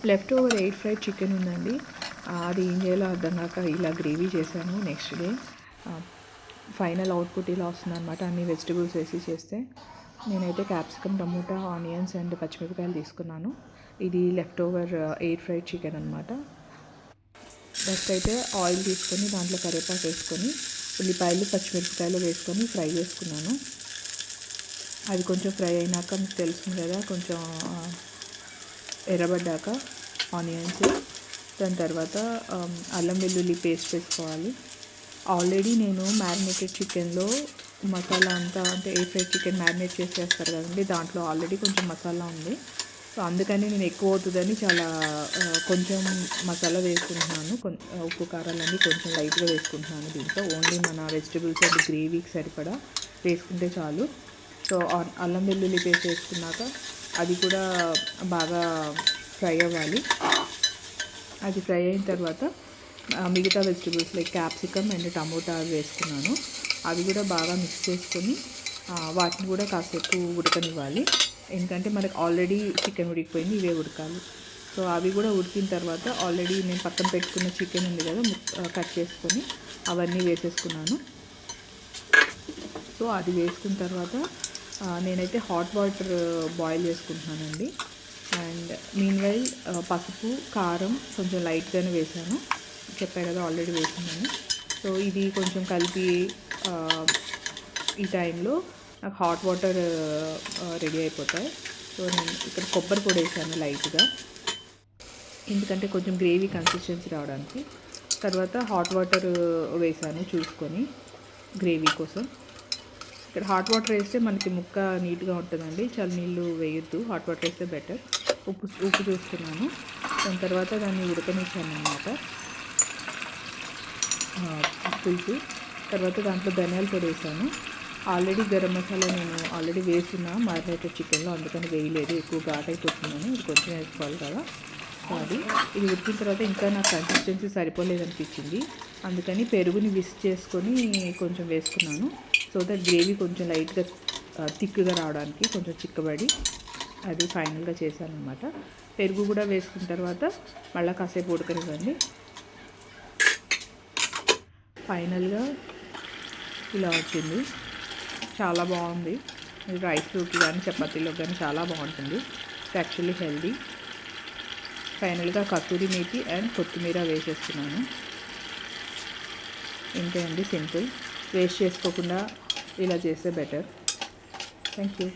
Left over air fried chicken ఉందండి. అది ఏం చేయాలో అర్థం కాక ఇలా గ్రేవీ చేశాను. నెక్స్ట్ డే ఫైనల్ అవుట్పుట్ ఇలా వస్తుందన్నమాట. అన్ని వెజిటబుల్స్ వేసి చేస్తే నేనైతే క్యాప్సికమ్, టమోటా, ఆనియన్స్ అండ్ పచ్చిమిరపకాయలు తీసుకున్నాను. ఇది left over air fried chicken అనమాట. ఫస్ట్ అయితే ఆయిల్ తీసుకొని దాంట్లో కరివేపాకు వేసుకొని ఉల్లిపాయలు, పచ్చిమిరపకాయలు వేసుకొని ఫ్రై చేసుకున్నాను. అది కొంచెం ఫ్రై అయినాక మీకు తెలుస్తుంది కదా, కొంచెం ఎర్రబడ్డాక ఆనియన్స్, దాని తర్వాత అల్లం వెల్లుల్లి పేస్ట్ వేసుకోవాలి. ఆల్రెడీ నేను మ్యారినేటెడ్ చికెన్లో మసాలా అంతా, అంటే ఎయిర్ ఫ్రైడ్ చికెన్ మ్యారినేట్ చేసేస్తారు కదండి, దాంట్లో ఆల్రెడీ కొంచెం మసాలా ఉంది. సో అందుకని నేను ఎక్కువ అవుతుందని చాలా కొంచెం మసాలా వేసుకుంటున్నాను. ఉప్పు కారాలన్నీ కొంచెం లైట్గా వేసుకుంటున్నాను. దీంట్లో ఓన్లీ మన వెజిటబుల్స్ అండ్ గ్రేవీకి సరిపడా వేసుకుంటే చాలు. సో అల్లం వెల్లుల్లి పేస్ట్ వేసుకున్నాక అది కూడా బాగా ఫ్రై అవ్వాలి. అది ఫ్రై అయిన తర్వాత మిగతా vegetables like capsicum and tomato వేసుకున్నాను. అవి కూడా బాగా మిక్స్ చేసుకొని వాటిని కూడా కాసేపు ఉడకనివ్వాలి. ఎందుకంటే మనకు ఆల్రెడీ చికెన్ ఉడికిపోయింది, ఇవే ఉడకాలి. సో అవి కూడా ఉడికిన తర్వాత ఆల్రెడీ నేను పక్కన పెట్టుకున్న చికెన్ ఉంది కదా, కట్ చేసుకొని అవన్నీ వేసేసుకున్నాను. సో అది వేసుకున్న తర్వాత నేనైతే హాట్ వాటర్ బాయిల్ చేసుకుంటున్నానండి. అండ్ మీన్వైల్ పసుపు, కారం కొంచెం లైట్గానే వేసాను. చెప్పాను కదా ఆల్రెడీ వేసిందని. సో ఇది కొంచెం కలిపి ఈ టైంలో నాకు హాట్ వాటర్ రెడీ అయిపోతాయి. సో నేను ఇక్కడ కొబ్బరి పొడి వేసాను లైట్గా, ఎందుకంటే కొంచెం గ్రేవీ కన్సిస్టెన్సీ రావడానికి. తర్వాత హాట్ వాటర్ వేసాను చూసుకొని గ్రేవీ కోసం. ఇక్కడ హాట్ వాటర్ వేస్తే మనకి ముక్క నీట్గా ఉంటుందండి, చాలా నీళ్ళు వేయొద్దు, హాట్ వాటర్ వేస్తే బెటర్. ఉప్పు చూస్తున్నాను. దాని తర్వాత దాన్ని ఉడకనిచ్చాను అన్నమాట పులుసు. తర్వాత దాంట్లో ధనియాల పొడి వేసాను. ఆల్రెడీ గరం మసాలా నేను ఆల్రెడీ వేస్తున్నా మ్యారినేటెడ్ చికెన్లో, అందుకని వేయలేదు, ఎక్కువ ఘాట్ అయిపోతుందని. ఇది కొంచెం వేసుకోవాలి కదా. సో ఇది ఉడికిన తర్వాత ఇంకా నాకు కన్సిస్టెన్సీ సరిపోలేదనిపించింది, అందుకని పెరుగుని విస్క్ చేసుకొని కొంచెం వేసుకున్నాను. సో దట్ గ్రేవీ కొంచెం లైట్గా థిక్గా రావడానికి, కొంచెం చిక్కబడి అది ఫైనల్గా చేశాను అనమాట. పెరుగు కూడా వేసుకున్న తర్వాత మళ్ళీ కాసేపు ఉడకనివ్వండి. ఫైనల్గా ఇలా వచ్చింది, చాలా బాగుంది. రైస్లోకి కానీ చపాతీలోకి కానీ చాలా బాగుంటుంది. It's actually healthy. ఫైనల్గా కస్తూరి మేతి అండ్ కొత్తిమీర వేసేస్తున్నాను. ఇంతే అండి, సింపుల్. వేస్ట్ చేసుకోకుండా ఇలా చేస్తే బెటర్. Thank you.